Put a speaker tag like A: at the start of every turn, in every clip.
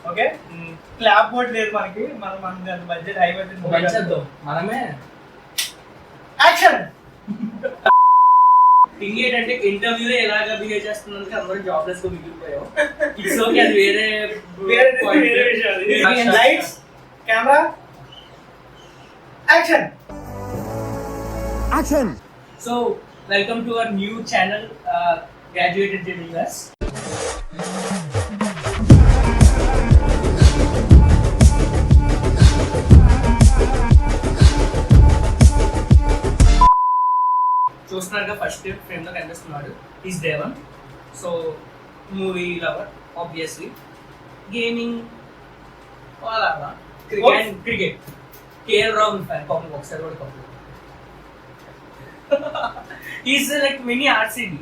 A: Okay, clap board లేదు మనకి, మన బడ్జెట్ హై బడ్జెట్
B: మనమే
A: యాక్షన్.
B: థింగ్ ఏంటంటే ఇంటర్వ్యూలో ఎలాగా బిహేవ్ చేస్తున్నందుకు అందరూ జాబ్లెస్ గా మిగిలిపోయాం. ఇట్స్ ఓకే, అది వేరే విషయం.
A: Lights, camera, action.
C: Action!
B: So, welcome to our new channel, Graduated Dreamers. చూస్తున్నారుగా ఫస్ట్ ఫ్రేమ్ లో కనిపిస్తున్నాడు, is Devan. So movie lover obviously, gaming అలా, క్రికెట్ కేఎల్ రాహుల్ ఫ్యాన్, పాపం ఒకసారి కూడా cup. He's like mini RCB.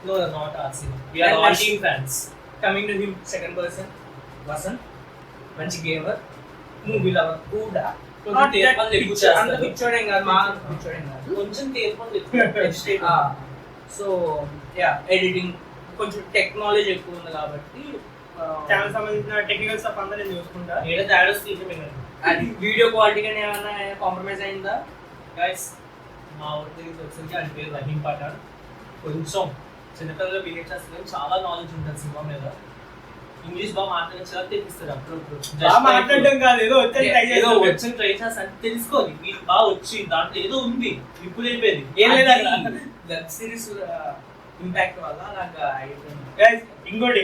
A: No, not RCB. We are all team fans.
B: Coming to him, second person, Vasan, మంచి gamer, movie lover కూడా. అంత పిచ్చోడేం కాదు, మా పిచ్చోడేం కాదు,
A: కొంచెం తేల్పని.
B: సో యా, ఎడిటింగ్ కొంచెం టెక్నాలజీ ఎక్కువ ఉంది కాబట్టి
A: ఛానల్ సంబంధించిన టెక్నికల్ స్టఫ్ అంతా నేను చూసుకుంటా.
B: ఏదో తేడా అది వీడియో క్వాలిటీ కానీ ఏమైనా కాంప్రమైజ్ అయిందా
A: గైస్? మా ఊరి వచ్చేసరికి ఆయన పేరు రహీం పఠాన్. కొంచెం చిన్నపిల్లలు బిహేవ్ చేస్తారు, చాలా నాలెడ్జ్ ఉంటుంది సినిమా మీద. ఇంగ్లీష్ బాగా మాట్లాడించాలని తెప్పిస్తారు అప్పుడప్పుడు. మాట్లాడడం కాదు, ఏదో వచ్చి ట్రై చేస్తాను తెలుసుకోవాలి. మీకు బాగా వచ్చి దాంట్లో ఏదో ఉంది, ఇప్పుడు అయిపోయింది ఏం లేదా.
B: వెబ్ సిరీస్ ఇంపాక్ట్ వల్ల నాకు
A: అయిపోయింది. ఇంకోటి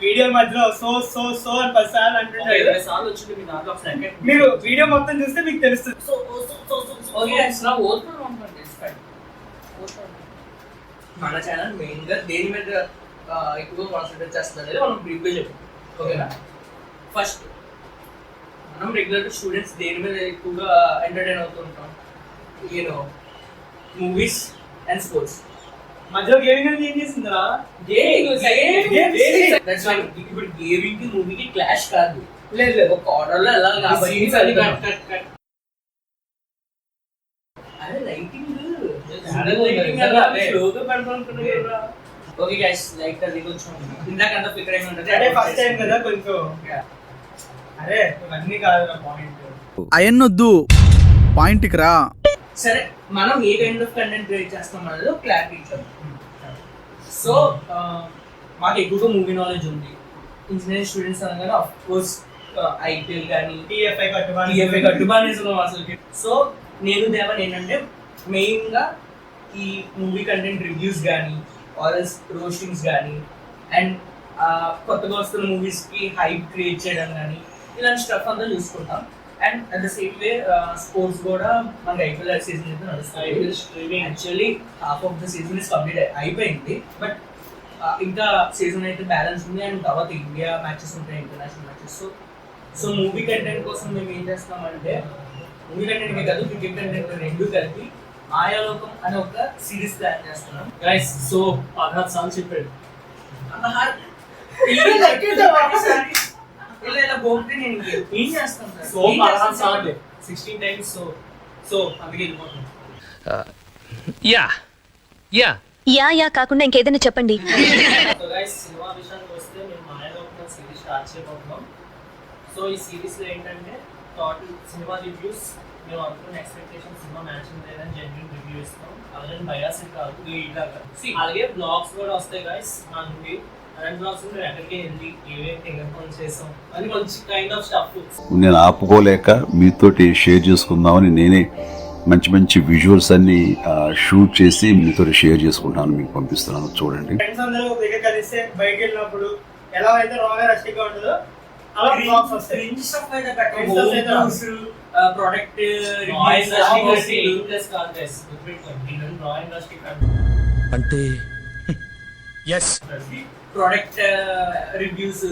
A: వీడియో మధ్యలో సో సో సో అని 10 సార్లు అంటుంటారు. 20 సార్లు వచ్చింది మీ దాంట్లో. మీరు వీడియో మొత్తం చూస్తే మీకు తెలుస్తుంది. సో సో సో
B: మన ఛానల్ మెయిన్ గా దేని మీద ఎక్కువ కాన్సన్ట్రేట్ చేస్తుంది అనేది మనం బ్రీఫ్గా చెప్పాం, ఓకేనా? ఫస్ట్ మనం రెగ్యులర్ స్టూడెంట్స్ దేని మీద ఎక్కువగా ఎంటర్టైన్ అవుతుంటాం, యూనో మూవీస్ అండ్ స్పోర్ట్స్.
A: మధ్యలో గేమింగ్ ఏం చేసిందా?
B: ఇప్పుడు గేమింగ్ కి మూవీకి క్లాష్ కాదు, లేదు ఒక ఆర్డర్ లో ఎలా అదే లైటింగ్ ఓకే గైస్, లైక్ అది కొంచెం ఇందాక అంత ఫికర్ అయిన ఉంటుంది.
A: అదే ఫస్ట్ టైం కదా కొంచెం. అరే ఇవన్నీ కాదు నా పాయింట్.
C: అయన్నొద్దు, పాయింట్కి రా.
B: సరే, మనం ఏ కైండ్ ఆఫ్ కంటెంట్ క్రియేట్ చేస్తాం అనేది క్లారిటీ ఇచ్చాం. సో మాకు ఎక్కువగా మూవీ నాలెడ్జ్ ఉంది. ఇంజనీరింగ్ స్టూడెంట్స్ అనగానే ఆఫ్ కోర్స్ ఐపీఎల్ కానీ టీఎఫ్ఐ కట్టుబానేసాం అసలు. సో నేను దేవన్ ఏంటంటే మెయిన్గా ఈ మూవీ కంటెంట్ రివ్యూస్ కానీ ఆర్ఎల్స్ రోస్టింగ్స్ కానీ అండ్ కొత్తగా వస్తున్న మూవీస్కి హైప్ క్రియేట్ చేయడం కానీ ఇలాంటి స్టఫ్ అంతా చూసుకుంటాం. And at the same way sports కూడా మనకి ఐపీఎల్ సీజన్ అయితే నడుస్తుంది. Actually half of the season is complete అయిపోయింది, బట్ ఇంకా సీజన్ అయితే బ్యాలెన్స్ ఉంది. అండ్ తర్వాత ఇండియా మ్యాచెస్ ఉంటాయి, international matches. So movie content కోసం మేము ఏం చేస్తామంటే మూవీ కంటెంట్కే కాదు క్రికెట్ కంటెంట్ రెండు కలిపి మాయాలోకం అనే ఒక సిరీస్ ప్లాన్ చేస్తున్నాం గైస్. సో 16 సార్లు చెప్పాడు ఇలా గోపితే నేను ఏం చేస్తాను సార్. సో 16 సార్లు 16 టైమ్స్. సో అందుకే వెళ్ళిపోతున్నాం.
D: యా కాకుండా ఇంకేదైనా చెప్పండి.
A: సో గైస్, సినిమా విషయానికి వస్తే మేము మాయాలోకం సిరీస్ స్టార్ట్ చేయబోతున్నాం. సో ఈ సిరీస్లో ఏంటంటే టోటల్ సినిమా రివ్యూస్, మేము అనుకున్న ఎక్స్పెక్టేషన్ సినిమా మ్యాచింగ్ లేదని జెన్యున్ రివ్యూ ఇస్తాం. అలాగే బయాస్ కాదు ఇలాగా. అలాగే బ్లాగ్స్ కూడా వస్తాయి గైస్ నా నుండి. అలాంటి బ్లాగ్స్ మేము ఎక్కడికి వెళ్ళి ఏమేమి టెక్నికల్ చేసాం అని మంచి కైండ్ ఆఫ్ స్టఫ్.
E: నేను ఆపుకోలేక మీతోటి షేర్ చేసుకుందామని నేనే మంచి మంచి విజువల్స్ అన్ని షూట్ చేసి మీతో షేర్ చేసుకుంటాను, మీకు పంపిస్తున్నాను. చూడండి.
A: ఫ్రెండ్స్ అందరూ దగ్గర కలిస్తే బయటకు వెళ్ళినప్పుడు ఎలా అయితే రాగా రష్గా ఉంటుందో అలా బ్లాగ్స్ వస్తాయి.
B: ప్రోడక్ట్
C: అంటే
B: ప్రోడక్ట్ రివ్యూస్,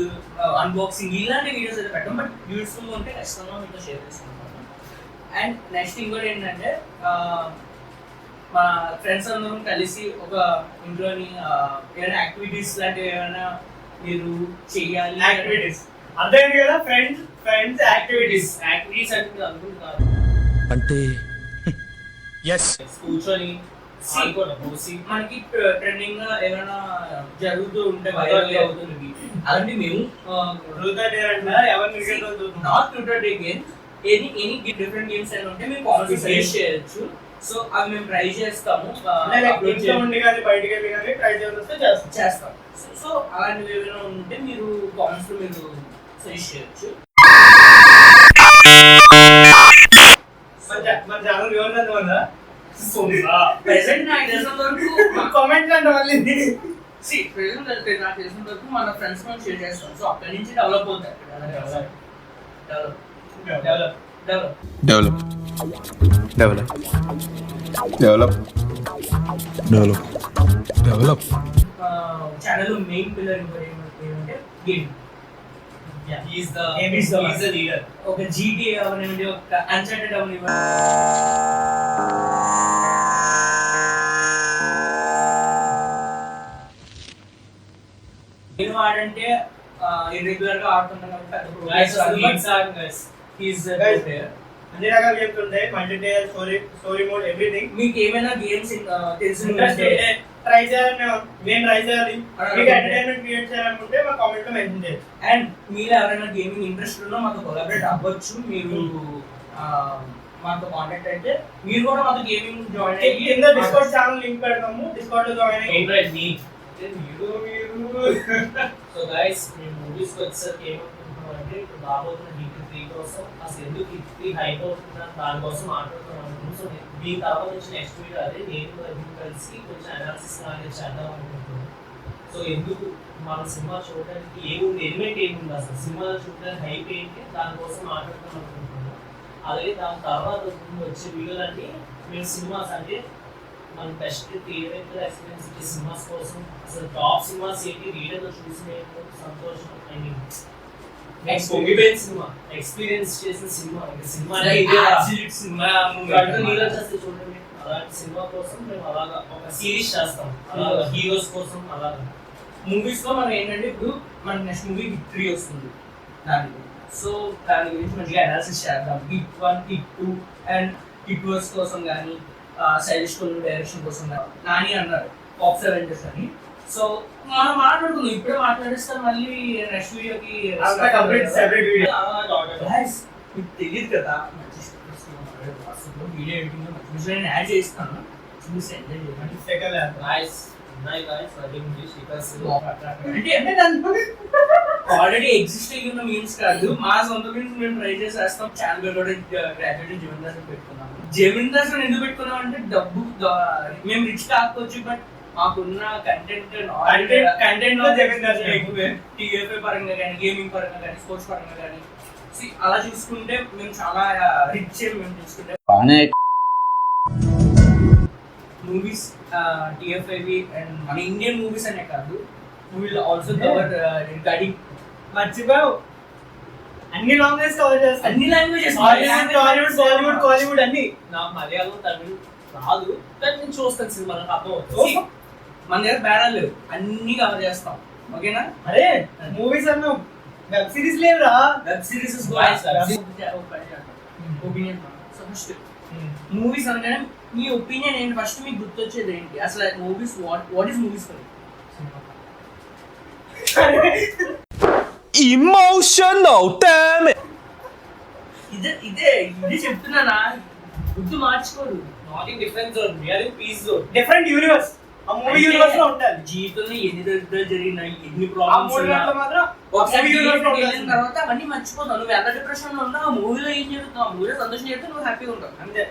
B: అన్బాక్సింగ్ ఇలాంటి వీడియోస్ అయితే పెట్టాం. బట్ యూస్ఫుల్ ఉంటే ఖచ్చితంగా మీతో షేర్ చేసుకుంటాను. అండ్ నెక్స్ట్ ఇంకోటి ఏంటంటే మా ఫ్రెండ్స్ అందరం కలిసి ఒక ఇంట్లోని ఏమైనా యాక్టివిటీస్ లాంటివి ఏమైనా మీరు చెయ్యాలి.
A: యాక్టివిటీస్ అర్థమైంది కదా? ఫ్రెండ్స్ యాక్టివిటీస్
B: అంటే అనుకుంటున్నారు
C: అంటే
A: కూర్చొని
B: మనకి ట్రెండింగ్ గా ఏమైనా జరుగుతూ ఉంటే వైరల్ అవుతుంది. అలాంటి మేము not truth or dare games any different games అయినా ఉంటే మేము కామెంట్స్ షేర్ చేయొచ్చు. సో అవి మేము ట్రై చేస్తాము, చేస్తాం. సో అలాంటివి ఏమైనా ఉంటే మీరు కామెంట్స్ లో మీరు సజెస్ట్ చేయొచ్చు. ప్రెసెంట్ నాకు తెలిసినంత వరకు
A: కామెంట్ అంటే మళ్ళీ
B: ప్రెసెంట్ నాకు తెలిసినంత వరకు మన ఫ్రెండ్స్ మనం షేర్ చేస్తాం. సో అక్కడి నుంచి డెవలప్ అవుతాయి.
C: Develop develop develop develop develop
B: channel main pillar ఏమంటే గేమ్.
A: He's the leader.
B: ఒక GTA అవనివ్వండి, ఒక అన్చార్టెడ్ అవనివ్వండి, నేను వాడంటే ఇర్రెగ్యులర్ గా ఆడుతుంటాను కాబట్టి
A: అన్ని రకాల గేమ్స్ ఉంటాయి, మల్టీప్లేయర్, స్టోరీ మోడ్, ఎవ్రీథింగ్.
B: మీకు ఏమైనా గేమ్స్ తెలిసి
A: ట్రై చేయాలని మేము ట్రై చేయాలి, మీకు ఎంటర్టైన్మెంట్ క్రియేట్ చేయాలనుకుంటే మా కామెంట్ లో మెన్షన్ చేయండి.
B: అండ్ మీరు ఎవరైనా గేమింగ్ ఇంట్రెస్ట్ ఉన్నా మాతో కొలాబరేట్ అవ్వచ్చు. మీరు మాతో కాంటాక్ట్ అయితే మీరు కూడా మాతో గేమింగ్ జాయిన్ అయ్యి
A: కింద డిస్కౌంట్ ఛానల్ లింక్ పెడతాము, డిస్కౌంట్ లో జాయిన్ అయ్యి
F: సో గైస్ మేము మూవీస్ కి వచ్చేసరికి ఏమనుకుంటున్నాం అంటే ఇప్పుడు రాబోతున్న DP3 కోసం అసలు ఎందుకు ఇది హైప్ అవుతుందా దానికోసం మాట్లాడుతున్నాం అనుకుంటున్నాం. సో దీని తర్వాత వచ్చి నెక్స్ట్ వీడియో అదే నేను కూడా కలిసి కొంచెం అనాలిసిస్ లాగా చేద్దాం అనుకుంటున్నాను. సో ఎందుకు మన సినిమా చూడడానికి ఏముంది, ఎలిమెంట్ ఏముంది, అసలు సినిమా చూడడానికి హైప్ ఏంటి, దానికోసం మాట్లాడుతాం అనుకుంటున్నాం. అలాగే దాని తర్వాత వచ్చే వీడియోలన్నీ మేము సినిమాస్ అంటే మన బెస్ట్ థియేటర్ ఎక్స్పీరియన్స్ ఇచ్చే సినిమాస్ కోసం అసలు టాప్ సినిమాస్ ఏంటి రీడర్లో చూసిన సంతోషం. ఐ మీన్ మూవీబెన్ సినిమా ఎక్స్పీరియన్స్ చేసిన సినిమా సినిమా నీళ్ళు వచ్చేస్తే చూడండి. అలాంటి సినిమా కోసం మేము అలాగా ఒక సిరీస్ చేస్తాం, అలాగా హీరోస్ కోసం. అలాగా
B: మూవీస్ లో మనం ఏంటంటే ఇప్పుడు మన నెక్స్ట్ మూవీ విక్టరీ వస్తుంది, దానికి సో దాని గురించి మంచిగా అనాలిసిస్ చేద్దాం. హిట్ 1, హిట్ 2 అండ్ హిట్ వర్స్ కోసం కానీ శైలిష్ కొన్ని డైరెక్షన్ కోసం కానీ నాని అన్నారు పాప్ అవెంజర్స్ అని. సో మనం మాట్లాడుకుందాం, ఇప్పుడే మాట్లాడిస్తాం, మళ్ళీ నెక్స్ట్ వీడియోకి మీకు తెలియదు కదా. మంచి వీడియో ఎడిటింగ్ మంచి నేను యాడ్ చేస్తాను, చూసి ఎంజాయ్ చేయండి. ఆల్రెడీ ఎగ్జిస్ట్ అయ్యి ఉన్న మీమ్స్ కాదు, మా సొంత మీమ్స్ మేము ట్రై చేసేస్తాం. ఛానల్ కూడా గ్రాడ్యుయేట్ జమీన్ దాస్ పెట్టుకున్నాము. జమీన్ దాస్ ఎందుకు పెట్టుకున్నాం అంటే డబ్బు మేము రిచ్ కాకపోవచ్చు, బట్ మాకున్న కంటెంట్ లో జమీన్ దాస్ టీఎఫ్ఏ పరంగా కానీ, గేమింగ్ పరంగా కానీ, స్పోర్ట్స్ పరంగా కానీ అలా చూసుకుంటే మేము చాలా రిచ్ మేము చూసుకుంటే. మూవీస్ టిఎఫ్ఐవి అండ్ మన ఇండియన్ మూవీస్ అనే కాదు, విల్ ఆల్సో కవర్ రిగార్డింగ్
A: మర్చిపోయావు అన్ని లాంగ్వేజ్ కవర్ చేస్తాం,
B: అన్ని లాంగ్వేజెస్,
A: బాలీవుడ్, కాలీవుడ్ అన్ని.
F: నాకు మలయాళం, తమిళ్ రాదు, కానీ నేను చూస్తాను సినిమా, నాకు అర్థం అవుతుంది.
B: మన దగ్గర బేరాలు లేవు, అన్ని కవర్ చేస్తాం. ఓకేనా?
A: అరే మూవీస్ అన్నా వెబ్ సిరీస్ లేవురా.
B: వెబ్ సిరీస్ ఒపీనియన్ మూవీస్ అనగానే మీ ఒపీనియన్ ఏంటి? ఫస్ట్ మీకు గుర్తొచ్చేది ఏంటి అసలు? Movies what is movies for
G: emotional damn it.
B: ఇదే చెప్తున్నానా? గుర్తు మార్చుకోరు.
F: Not in different zone, we are in peace zone,
A: different universe. ఆ మూవీ యూనివర్స్ లో ఉంటాయి.
B: జీవితంలో ఎన్ని దరిద్రాలు జరిగినాయి, ఎన్ని
A: ఆ
B: ప్రాబ్లమ్స్
A: మూవీ లో మాత్రం
B: ఒకసారి
A: యూనివర్స్ లో
B: వెళ్ళిన తర్వాత అవన్నీ మర్చిపోతావు. నువ్వు ఎంత డిప్రెషన్ లో ఉన్నా ఆ మూవీలో ఏం జరుగుతావు, ఆ మూవీలో సంతోషం చేస్తే నువ్వు హ్యాపీగా ఉంటావు అంతే.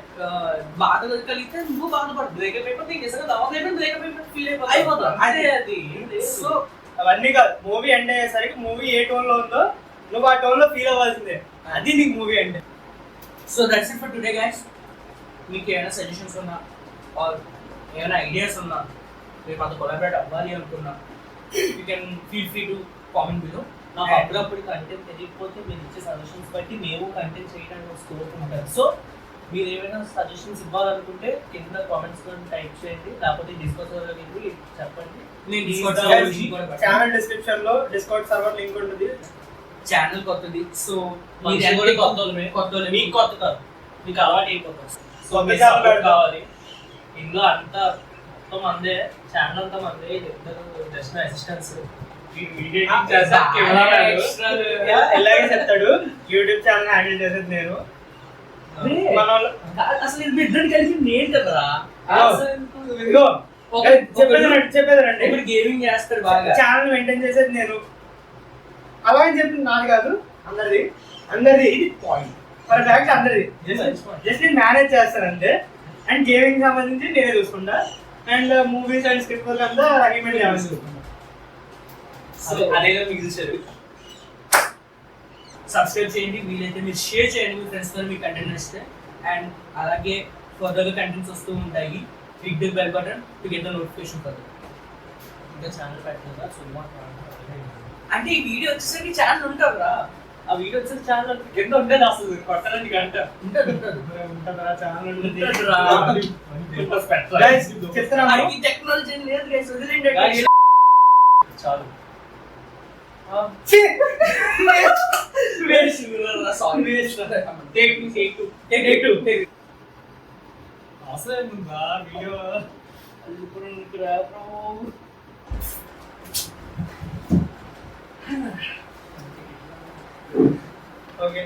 B: బాధ కలిగితే నువ్వు బాధపడదు.
F: బ్రేకప్ అయిపోతే నీకు నిజంగా దవాఖాన అయిపోయింది, బ్రేకప్ అయిపోతే ఫీల్
B: అయిపోతావు.
F: అదే అది.
A: సో అవన్నీ కాదు, మూవీ ఎండ్ అయ్యేసరికి మూవీ ఏ టోన్ లో ఉందో నువ్వు ఆ టోన్ లో ఫీల్ అవ్వాల్సిందే, అది నీకు మూవీ అంటే.
B: So that's it for today guys. మీకు ఏమైనా సజెషన్స్ ఉన్నా ఆర్ ఏమైనా ఐడియాస్ ఉన్నా, మీరు మాతో కొలాబరేట్ అవ్వాలి అనుకున్నా, you can feel free to comment below.
F: నాకు అప్పుడప్పుడు కంటెంట్ తెలియకపోతే మీరు ఇచ్చే సజెషన్స్ బట్టి మేము కంటెంట్ చేయడానికి ఒక స్కోప్ ఉంటుంది. సో మీరు ఏమైనా సజెషన్స్ ఇవ్వాలనుకుంటే కింద కామెంట్స్ లో టైప్ చేయండి, లేకపోతే డిస్కస్ వెళ్ళి చెప్పండి.
A: ఛానల్ డిస్క్రిప్షన్ లో డిస్కౌంట్ సర్వర్ లింక్ ఉంటుంది.
B: ఛానల్ కొత్తది, సో
F: కొత్త మీకు కొత్త కాదు, మీకు అలవాటు అయిపోతుంది. సో
A: కొత్త
F: మీ
A: ఛానల్
F: సపోర్ట్ కావాలి. ఇందులో అంతా
A: మొత్తం మందే, ఛానల్ అంతా మందే, ఇద్దరు జస్ట్ అసిస్టెంట్స్.
F: ఎలాగే చెప్తాడు, యూట్యూబ్ ఛానల్ హ్యాండిల్ చేసేది నేను. మన వాళ్ళు
B: అసలు ఇది ఇద్దరు కలిసి నేను కదరా.
F: ఇదిగో చెప్పేదండి,
B: ఇప్పుడు గేమింగ్ చేస్తాడు బాగా,
F: ఛానల్ మెయింటైన్ చేసేది నేను. అలా అని చెప్పి నాది కాదు, అందరిది
B: పాయింట్.
F: ఫర్ ఫ్యాక్ట్ అందరిది. జస్ట్ నేను మేనేజ్ చేస్తానంటే, అండ్ గేమింగ్ సంబంధించి నేనే చూసుకుంటా, and movies and script work అంతా రికమెండ్ చేయాల్సి.
A: అదే మీకు చూసారు.
B: సబ్స్క్రైబ్ చేయండి, వీలైతే మీరు షేర్ చేయండి మీ ఫ్రెండ్స్తో మీ కంటెంట్ నచ్చితే. అండ్ అలాగే ఫర్దర్గా కంటెంట్స్ వస్తూ ఉంటాయి. Click the bell button to get the notification further.
A: ఇంకా ఛానల్ పెట్టిందా సుమా
B: అంటే ఈ వీడియో వచ్చేసరికి ఛానల్ ఉంటుందా?
A: ఆ వీడియో వచ్చిన ఛానల్ కింద ఉండేది అసలు కొట్టడానికి గంట
B: ఉంటుంది
F: ఉంటుందా ఛానల్ ఉంటుంది.
A: Guys,
F: చెప్తున్నాను,
B: ఈ టెక్నాలజీ లేదు guys, వదిలేండి.
A: చాలు. అసలు వీడియో ఓకే.